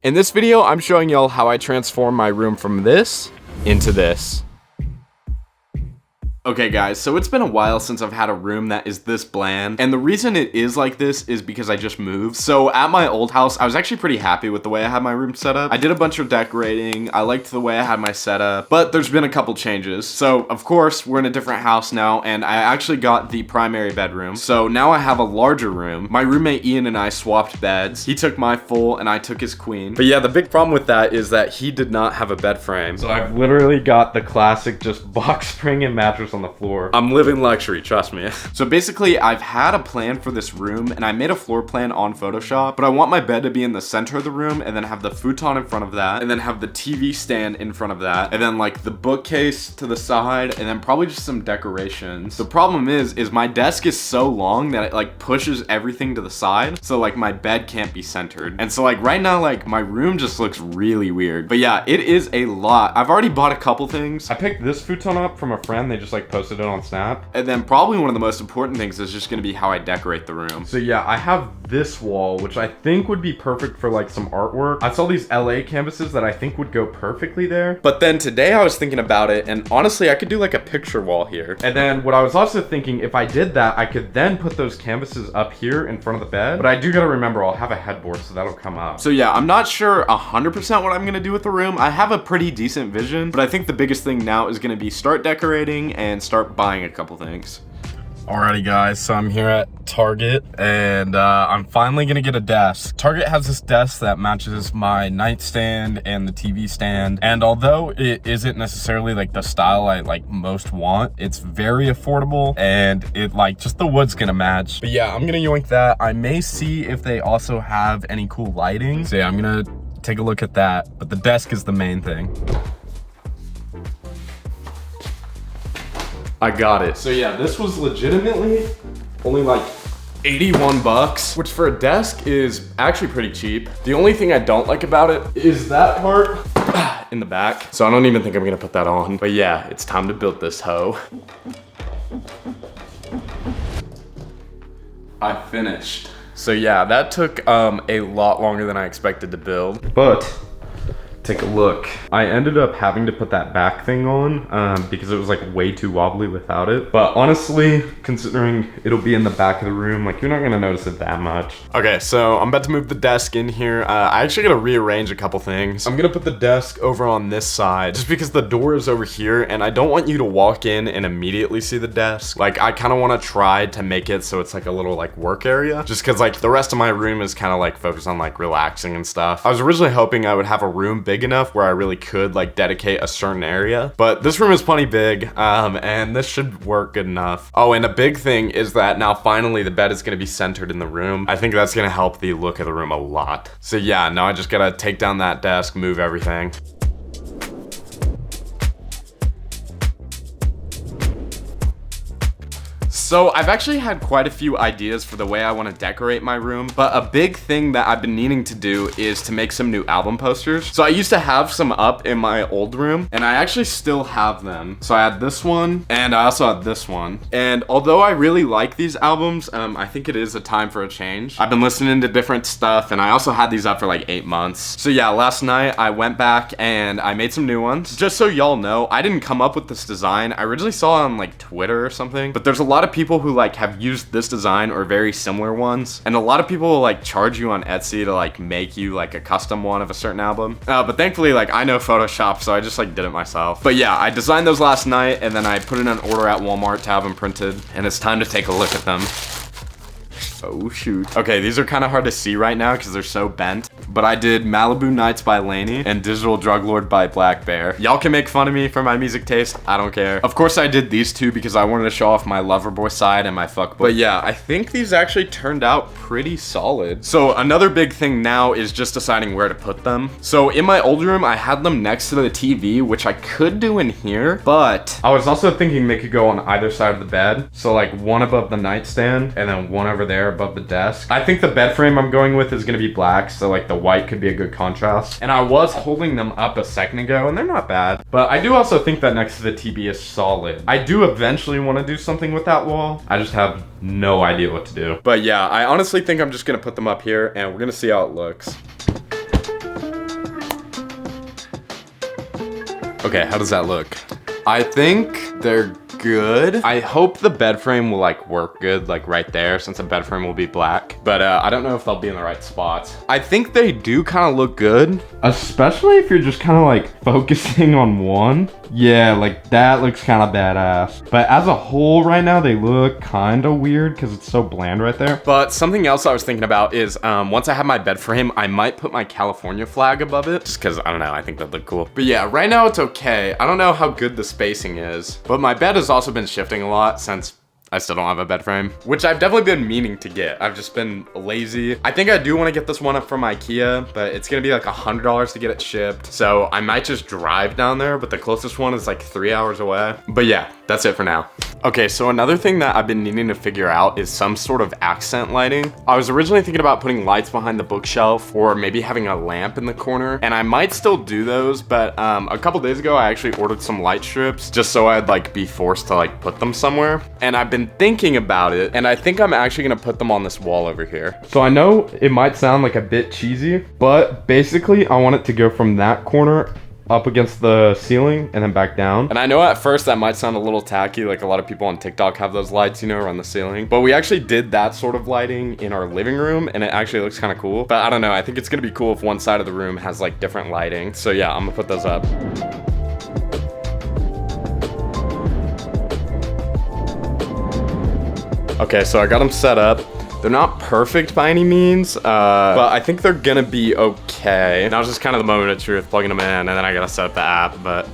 In this video, I'm showing y'all how I transform my room from this into this. Okay guys, so it's been a while since I've had a room that is this bland, and the reason it is like this is because I just moved. So at my old house, I was actually pretty happy with the way I had my room set up. I did a bunch of decorating, I liked the way I had my setup, but there's been a couple changes. So of course, we're in a different house now, and I actually got the primary bedroom. So now I have a larger room. My roommate Ian and I swapped beds. He took my full and I took his queen. But yeah, the big problem with that is that he did not have a bed frame. So I've literally got the classic just box spring and mattress on the floor. I'm living luxury, trust me. So basically, I've had a plan for this room and I made a floor plan on Photoshop, but I want my bed to be in the center of the room and then have the futon in front of that and then have the TV stand in front of that and then like the bookcase to the side and then probably just some decorations. The problem is my desk is so long that it like pushes everything to the side. So like my bed can't be centered. And so like right now, like my room just looks really weird. But yeah, it is a lot. I've already bought a couple things. I picked this futon up from a friend. They just like posted it on Snap. And then probably one of the most important things is just gonna be how I decorate the room. So yeah, I have this wall, which I think would be perfect for like some artwork. I saw these LA canvases that I think would go perfectly there. But then today I was thinking about it and honestly, I could do like a picture wall here. And then what I was also thinking, if I did that, I could then put those canvases up here in front of the bed. But I do gotta remember I'll have a headboard, so that'll come up. So yeah, I'm not sure 100% what I'm gonna do with the room. I have a pretty decent vision, but I think the biggest thing now is gonna be start decorating and start buying a couple things. Alrighty guys, so I'm here at Target and I'm finally gonna get a desk. Target has this desk that matches my nightstand and the TV stand, and although it isn't necessarily like the style I like most want, it's very affordable and it like just the wood's gonna match. But yeah, I'm gonna yoink that. I may see if they also have any cool lighting. So yeah, I'm gonna take a look at that, but the desk is the main thing. I got it. So yeah, this was legitimately only like 81 bucks, which for a desk is actually pretty cheap. The only thing I don't like about it is that part in the back. So I don't even think I'm gonna put that on. But yeah, it's time to build this hoe. I finished. So yeah, that took a lot longer than I expected to build. But take a look. I ended up having to put that back thing on because it was like way too wobbly without it. But honestly, considering it'll be in the back of the room, like you're not gonna notice it that much. Okay, so I'm about to move the desk in here. I actually gotta rearrange a couple things. I'm gonna put the desk over on this side just because the door is over here and I don't want you to walk in and immediately see the desk. Like I kind of want to try to make it so it's like a little like work area, just because like the rest of my room is kind of like focused on like relaxing and stuff. I was originally hoping I would have a room big enough where I really could like dedicate a certain area, but this room is plenty big and this should work good enough. Oh, and a big thing is that now finally the bed is going to be centered in the room. I think that's going to help the look of the room a lot. So yeah, now I just gotta take down that desk, move everything. So I've actually had quite a few ideas for the way I want to decorate my room, but a big thing that I've been needing to do is to make some new album posters. So I used to have some up in my old room and I actually still have them. So I had this one and I also had this one. And although I really like these albums, I think it is a time for a change. I've been listening to different stuff and I also had these up for like 8 months. So yeah, last night I went back and I made some new ones. Just so y'all know, I didn't come up with this design. I originally saw it on like Twitter or something, but there's a lot of people who like have used this design or very similar ones, and a lot of people will like charge you on Etsy to like make you like a custom one of a certain album, but thankfully like I know Photoshop, so I just like did it myself. But yeah, I designed those last night and then I put in an order at Walmart to have them printed, and it's time to take a look at them. Oh shoot. Okay, these are kind of hard to see right now because they're so bent, but I did Malibu Nights by Lainey and Digital Drug Lord by Black Bear. Y'all can make fun of me for my music taste, I don't care. Of course I did these two because I wanted to show off my lover boy side and my fuckboy. But yeah, I think these actually turned out pretty solid. So another big thing now is just deciding where to put them. So in my old room, I had them next to the TV, which I could do in here, but I was also thinking they could go on either side of the bed. So like one above the nightstand and then one over there above the desk. I think the bed frame I'm going with is gonna be black, so like the white could be a good contrast. And I was holding them up a second ago and they're not bad, but I do also think that next to the TV is solid. I do eventually want to do something with that wall. I just have no idea what to do. But yeah, I honestly think I'm just gonna put them up here and we're gonna see how it looks. Okay, how does that look? I think they're good. I hope the bed frame will like work good, like right there, since the bed frame will be black. But I don't know if they'll be in the right spots. I think they do kind of look good, especially if you're just kind of like focusing on one. Yeah, like that looks kind of badass. But as a whole right now, they look kind of weird because it's so bland right there. But something else I was thinking about is once I have my bed frame, I might put my California flag above it just because, I don't know, I think that'd look cool. But yeah, right now it's okay. I don't know how good the spacing is, but my bed has also been shifting a lot since I still don't have a bed frame, which I've definitely been meaning to get. I've just been lazy. I think I do want to get this one up from IKEA, but it's gonna be like $100 to get it shipped. So I might just drive down there, but the closest one is like 3 hours away. But yeah, that's it for now. Okay, so another thing that I've been needing to figure out is some sort of accent lighting. I was originally thinking about putting lights behind the bookshelf or maybe having a lamp in the corner, and I might still do those, but a couple days ago, I actually ordered some light strips just so I'd like be forced to like put them somewhere. And I've been thinking about it, and I think I'm actually gonna put them on this wall over here. So I know it might sound like a bit cheesy, but basically I want it to go from that corner up against the ceiling and then back down. And I know at first that might sound a little tacky, like a lot of people on TikTok have those lights, you know, around the ceiling. But we actually did that sort of lighting in our living room, and it actually looks kind of cool. But I don't know, I think it's gonna be cool if one side of the room has like different lighting. So yeah, I'm gonna put those up. Okay, so I got them set up. They're not perfect by any means, but I think they're gonna be okay. Now it's just kind of the moment of truth, plugging them in, and then I gotta set up the app, but...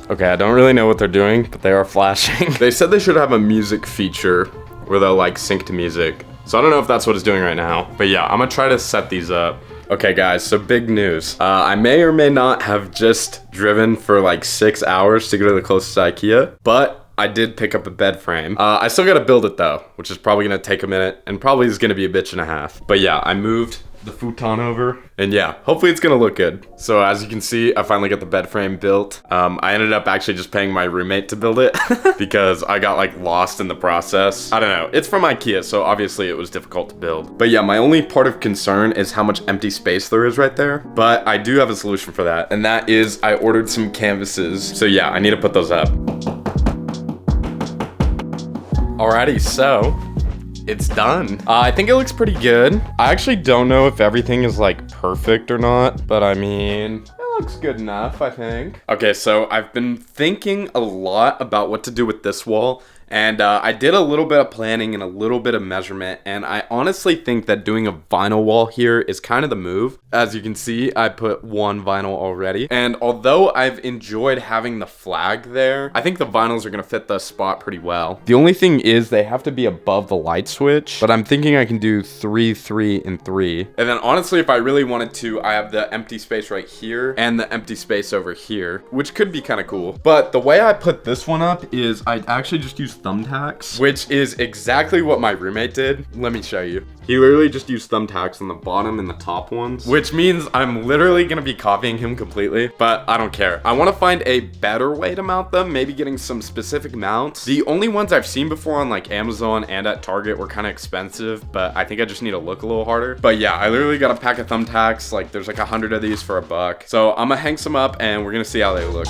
Okay, I don't really know what they're doing, but they are flashing. They said they should have a music feature where they'll like sync to music. So I don't know if that's what it's doing right now, but yeah, I'm gonna try to set these up. Okay guys, so big news. I may or may not have just driven for like 6 hours to go to the closest IKEA, but I did pick up a bed frame. I still gotta build it though, which is probably gonna take a minute and probably is gonna be a bitch and a half. But yeah, I moved the futon over, and yeah, hopefully it's gonna look good. So as you can see, I finally got the bed frame built. I ended up actually just paying my roommate to build it because I got like lost in the process. I don't know, it's from IKEA, so obviously it was difficult to build. But yeah, my only part of concern is how much empty space there is right there. But I do have a solution for that, and that is I ordered some canvases. So yeah, I need to put those up. Alrighty, so it's done. I think it looks pretty good. I actually don't know if everything is like perfect or not, but I mean, it looks good enough, I think. Okay, so I've been thinking a lot about what to do with this wall. And I did a little bit of planning and a little bit of measurement, and I honestly think that doing a vinyl wall here is kind of the move. As you can see, I put one vinyl already. And although I've enjoyed having the flag there, I think the vinyls are gonna fit the spot pretty well. The only thing is they have to be above the light switch, but I'm thinking I can do 3, 3, and 3. And then honestly, if I really wanted to, I have the empty space right here and the empty space over here, which could be kind of cool. But the way I put this one up is I actually just use thumbtacks, which is exactly what my roommate did. Let me show you. He literally just used thumbtacks on the bottom and the top ones, which means I'm literally gonna be copying him completely, but I don't care. I wanna find a better way to mount them, maybe getting some specific mounts. The only ones I've seen before on like Amazon and at Target were kind of expensive, but I think I just need to look a little harder. But yeah, I literally got a pack of thumbtacks. Like there's like 100 of these for $1. So I'm gonna hang some up and we're gonna see how they look.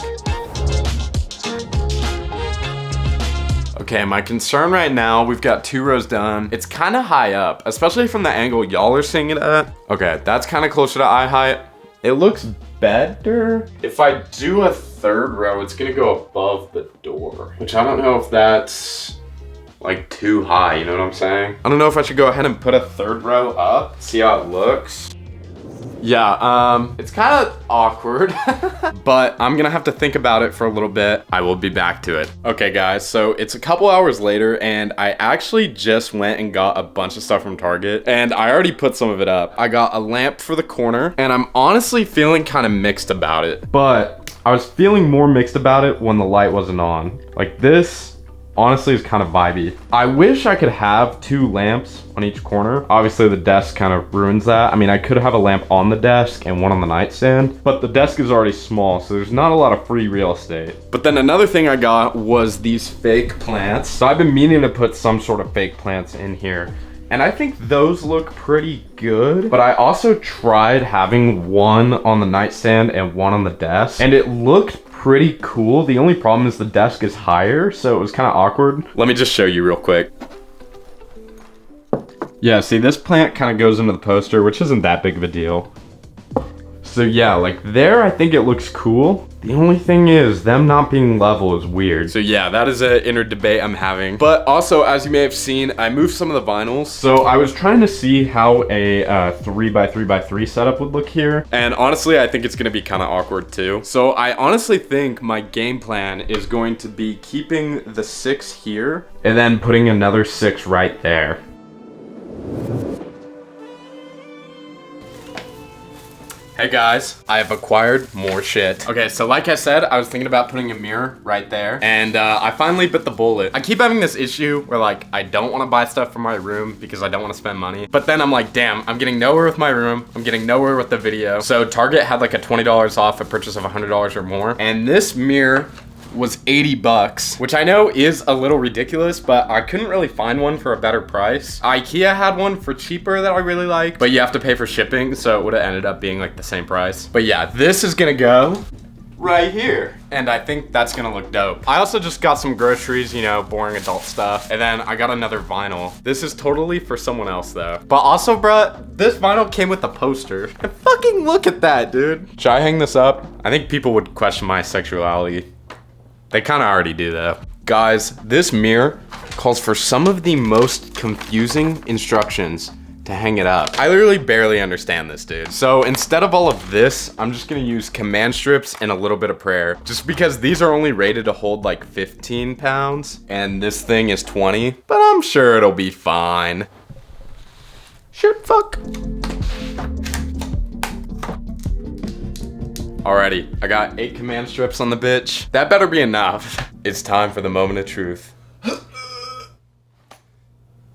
Okay, my concern right now, we've got 2 rows done. It's kind of high up, especially from the angle y'all are seeing it at. Okay, that's kind of closer to eye height. It looks better. If I do a 3rd row, it's gonna go above the door, which I don't know if that's like too high, you know what I'm saying? I don't know if I should go ahead and put a 3rd row up, see how it looks. Yeah, it's kind of awkward, but I'm gonna have to think about it for a little bit. I will be back to it. Okay, guys, so it's a couple hours later, and I actually just went and got a bunch of stuff from Target, and I already put some of it up. I got a lamp for the corner, and I'm honestly feeling kind of mixed about it, but I was feeling more mixed about it when the light wasn't on. Like this, honestly, is kind of vibey. I wish I could have 2 lamps on each corner. Obviously the desk kind of ruins that. I mean, I could have a lamp on the desk and one on the nightstand, but the desk is already small, so there's not a lot of free real estate. But then another thing I got was these fake plants. So I've been meaning to put some sort of fake plants in here. And I think those look pretty good. But I also tried having one on the nightstand and one on the desk, and it looked pretty cool. The only problem is the desk is higher, so it was kind of awkward. Let me just show you real quick. Yeah, see, this plant kind of goes into the poster, which isn't that big of a deal. So yeah, like there, I think it looks cool. The only thing is, them not being level is weird. So yeah, that is an inner debate I'm having. But also, as you may have seen, I moved some of the vinyls. So I was trying to see how a 3x3x3 setup would look here. And honestly, I think it's gonna be kind of awkward too. So I honestly think my game plan is going to be keeping the 6 here and then putting another 6 right there. Hey guys, I have acquired more shit. Okay, so like I said, I was thinking about putting a mirror right there, and I finally bit the bullet. I keep having this issue where like, I don't wanna buy stuff for my room because I don't wanna spend money. But then I'm like, damn, I'm getting nowhere with my room. I'm getting nowhere with the video. So Target had like a $20 off a purchase of $100 or more. And this mirror was 80 bucks, which I know is a little ridiculous, but I couldn't really find one for a better price. IKEA had one for cheaper that I really like, but you have to pay for shipping, so it would have ended up being like the same price. But yeah, this is gonna go right here, and I think that's gonna look dope. I also just got some groceries, you know, boring adult stuff, and then I got another vinyl. This is totally for someone else though. But also, bruh, this vinyl came with a poster. And fucking look at that, dude. Should I hang this up? I think people would question my sexuality. They kind of already do though. Guys, this mirror calls for some of the most confusing instructions to hang it up. I literally barely understand this, dude. So instead of all of this, I'm just gonna use command strips and a little bit of prayer, just because these are only rated to hold like 15 pounds and this thing is 20, but I'm sure it'll be fine. Shit, fuck. Alrighty, I got 8 command strips on the bitch. That better be enough. It's time for the moment of truth.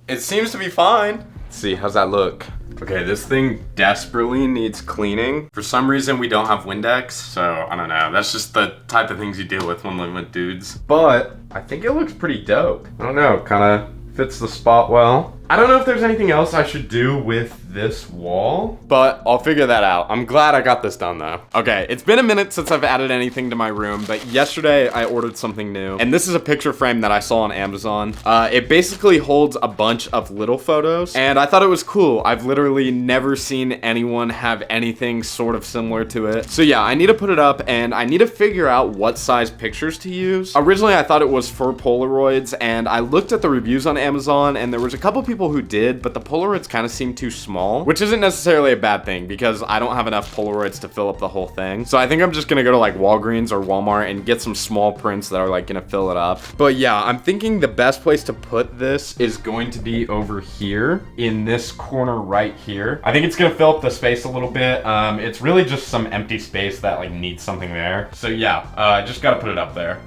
It seems to be fine. Let's see, how's that look? Okay, this thing desperately needs cleaning. For some reason, we don't have Windex, so I don't know. That's just the type of things you deal with when living with dudes. But I think it looks pretty dope. I don't know, kind of fits the spot well. I don't know if there's anything else I should do with this wall, but I'll figure that out. I'm glad I got this done though. Okay, it's been a minute since I've added anything to my room, but yesterday I ordered something new, and this is a picture frame that I saw on Amazon. It basically holds a bunch of little photos, and I thought it was cool. I've literally never seen anyone have anything sort of similar to it. So yeah, I need to put it up, and I need to figure out what size pictures to use. Originally, I thought it was for Polaroids, and I looked at the reviews on Amazon, and there was a couple people who did, but the Polaroids kind of seemed too small, which isn't necessarily a bad thing because I don't have enough Polaroids to fill up the whole thing. So I think I'm just gonna go to like Walgreens or Walmart and get some small prints that are like gonna fill it up. But yeah, I'm thinking the best place to put this is going to be over here in this corner right here. I think it's gonna fill up the space a little bit. It's really just some empty space that like needs something there. So yeah, I just gotta put it up there.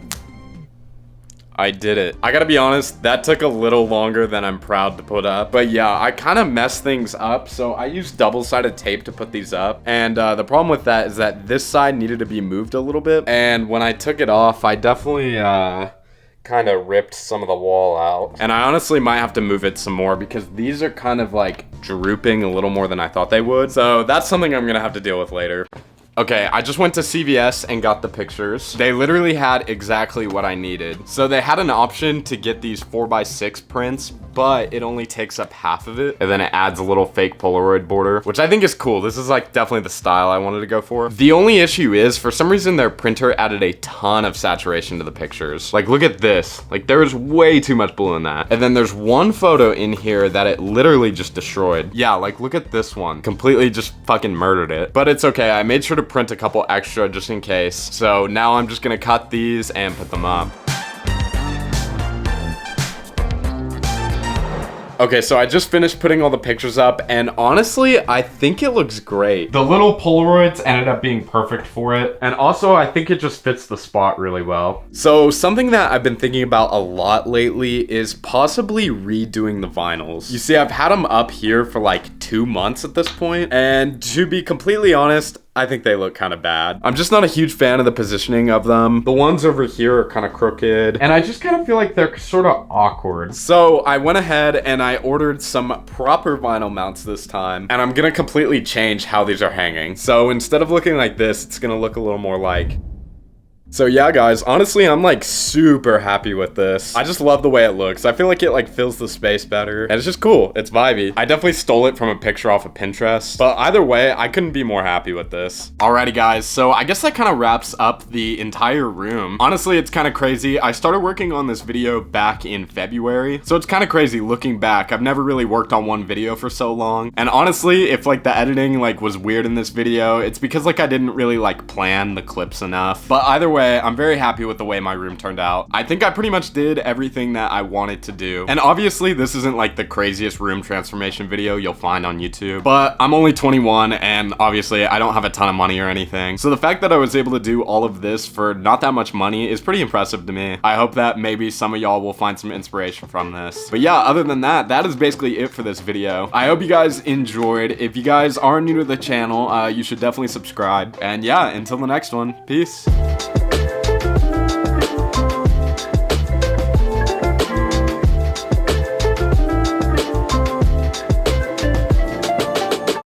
I did it. I gotta be honest, that took a little longer than I'm proud to put up. But yeah, I kind of messed things up. So I used double-sided tape to put these up. And the problem with that is that this side needed to be moved a little bit. And when I took it off, I definitely kind of ripped some of the wall out. And I honestly might have to move it some more because these are kind of like drooping a little more than I thought they would. So that's something I'm gonna have to deal with later. Okay, I just went to CVS and got the pictures. They literally had exactly what I needed. So they had an option to get these 4x6 prints, but it only takes up half of it. And then it adds a little fake Polaroid border, which I think is cool. This is like definitely the style I wanted to go for. The only issue is, for some reason, their printer added a ton of saturation to the pictures. Like, look at this. Like, there is way too much blue in that. And then there's one photo in here that it literally just destroyed. Yeah, like, look at this one. Completely just fucking murdered it. But it's okay. I made sure to print a couple extra just in case. So now I'm just gonna cut these and put them up. Okay, so I just finished putting all the pictures up, and honestly, I think it looks great. The little Polaroids ended up being perfect for it, and also I think it just fits the spot really well. So something that I've been thinking about a lot lately is possibly redoing the vinyls. You see, I've had them up here for like 2 months at this point, and to be completely honest, I think they look kind of bad. I'm just not a huge fan of the positioning of them. The ones over here are kind of crooked, and I just kind of feel like they're sort of awkward. So I went ahead and I ordered some proper vinyl mounts this time, and I'm gonna completely change how these are hanging. So instead of looking like this, it's gonna look a little more like... So yeah, guys, honestly, I'm like super happy with this. I just love the way it looks. I feel like it like fills the space better, and it's just cool. It's vibey. I definitely stole it from a picture off of Pinterest, but either way, I couldn't be more happy with this. Alrighty, guys, so I guess that kind of wraps up the entire room. Honestly, it's kind of crazy. I started working on this video back in February, so it's kind of crazy looking back. I've never really worked on one video for so long, and honestly, if like the editing like was weird in this video, it's because like I didn't really like plan the clips enough. But either way, I'm very happy with the way my room turned out. I think I pretty much did everything that I wanted to do. And obviously this isn't like the craziest room transformation video you'll find on YouTube, but I'm only 21 and obviously I don't have a ton of money or anything. So the fact that I was able to do all of this for not that much money is pretty impressive to me. I hope that maybe some of y'all will find some inspiration from this. But yeah, other than that, that is basically it for this video. I hope you guys enjoyed. If you guys are new to the channel, you should definitely subscribe. And yeah, until the next one, peace.